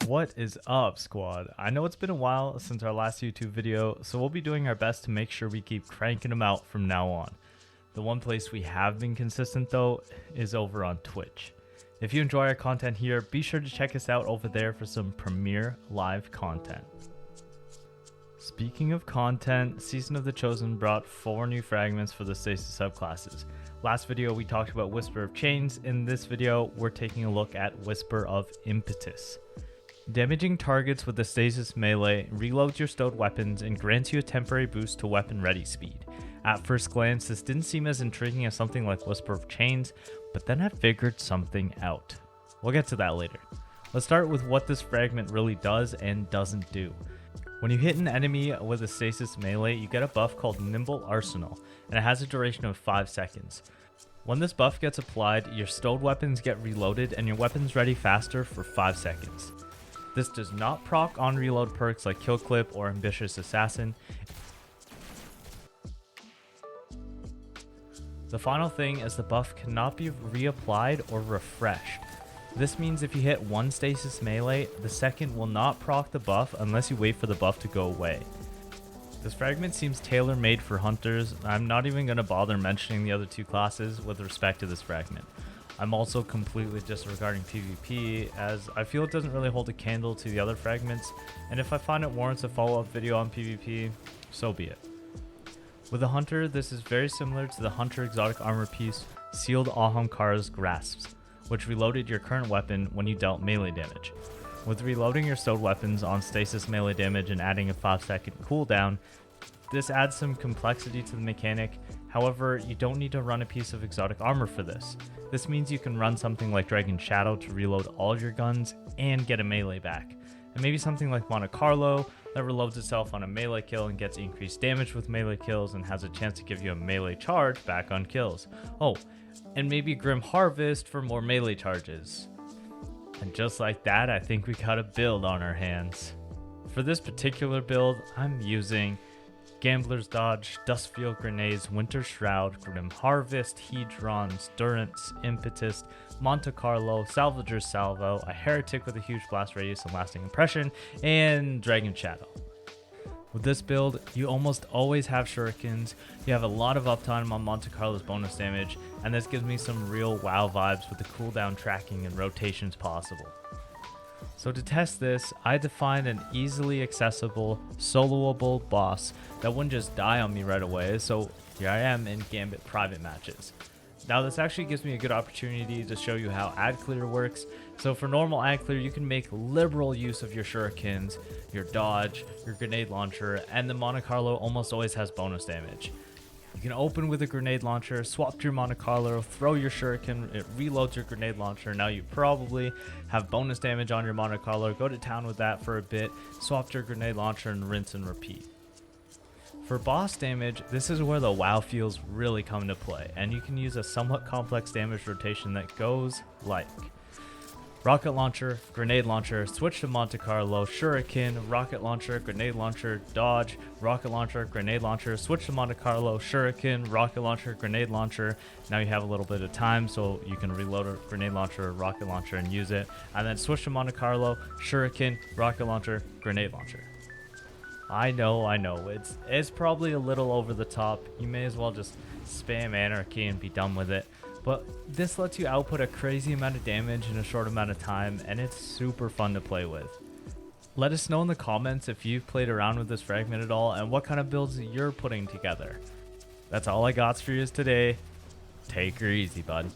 What is up, squad? I know it's been a while since our last YouTube video, so we'll be doing our best to make sure we keep cranking them out from now on. The one place we have been consistent though is over on Twitch. If you enjoy our content here, be sure to check us out over there for some premiere live content. Speaking of content, Season of the Chosen brought 4 new fragments for the Stasis subclasses. Last video we talked about Whisper of Chains. In this video, we're taking a look at Whisper of Impetus. Damaging targets with the Stasis melee reloads your stowed weapons and grants you a temporary boost to weapon ready speed. At first glance, this didn't seem as intriguing as something like Whisper of Chains, but then I figured something out. We'll get to that later. Let's start with what this fragment really does and doesn't do. When you hit an enemy with a Stasis melee, you get a buff called Nimble Arsenal, and it has a duration of 5 seconds. When this buff gets applied, your stowed weapons get reloaded and your weapons ready faster for 5 seconds. This does not proc on reload perks like Kill Clip or Ambitious Assassin. The final thing is the buff cannot be reapplied or refreshed. This means if you hit one Stasis melee, the second will not proc the buff unless you wait for the buff to go away. This fragment seems tailor-made for hunters. I'm not even going to bother mentioning the other 2 classes with respect to this fragment. I'm also completely disregarding PvP, as I feel it doesn't really hold a candle to the other fragments, and if I find it warrants a follow-up video on PvP, so be it. With the Hunter, this is very similar to the Hunter exotic armor piece, Sealed Ahamkar's Grasps, which reloaded your current weapon when you dealt melee damage. With reloading your stowed weapons on Stasis melee damage and adding a 5-second cooldown, this adds some complexity to the mechanic. However, you don't need to run a piece of exotic armor for this. This means you can run something like Dragon Shadow to reload all your guns and get a melee back. And maybe something like Monte Carlo that reloads itself on a melee kill and gets increased damage with melee kills and has a chance to give you a melee charge back on kills. Oh, and maybe Grim Harvest for more melee charges. And just like that, I think we got a build on our hands. For this particular build, I'm using Gambler's Dodge, Dustfield Grenades, Winter Shroud, Grim Harvest, Hedrons, Durance, Impetus, Monte Carlo, Salvager's Salvo, a Heretic with a huge blast radius and lasting impression, and Dragon Shadow. With this build, you almost always have shurikens, you have a lot of uptime on Monte Carlo's bonus damage, and this gives me some real WoW vibes with the cooldown tracking and rotations possible. So to test this, I defined an easily accessible, soloable boss that wouldn't just die on me right away, so here I am in Gambit private matches. Now this actually gives me a good opportunity to show you how ad clear works. So for normal ad clear, you can make liberal use of your shurikens, your dodge, your grenade launcher, and the Monte Carlo almost always has bonus damage. You can open with a grenade launcher, swap to your Monte Carlo, throw your shuriken, it reloads your grenade launcher. Now you probably have bonus damage on your Monte Carlo, go to town with that for a bit, swap to your grenade launcher and rinse and repeat. For boss damage, this is where the WoW feels really come into play, and you can use a somewhat complex damage rotation that goes like rocket launcher, grenade launcher, switch to Monte Carlo, shuriken, rocket launcher, grenade launcher, dodge, rocket launcher, grenade launcher, switch to Monte Carlo, shuriken, rocket launcher, grenade launcher. Now you have a little bit of time so you can reload a grenade launcher or rocket launcher and use it, and then switch to Monte Carlo, shuriken, rocket launcher, grenade launcher. I know, it's probably a little over the top. You may as well just spam anarchy and be done with it. But this lets you output a crazy amount of damage in a short amount of time, and it's super fun to play with. Let us know in the comments if you've played around with this fragment at all and what kind of builds you're putting together. That's all I got for you today. Take her easy, bud.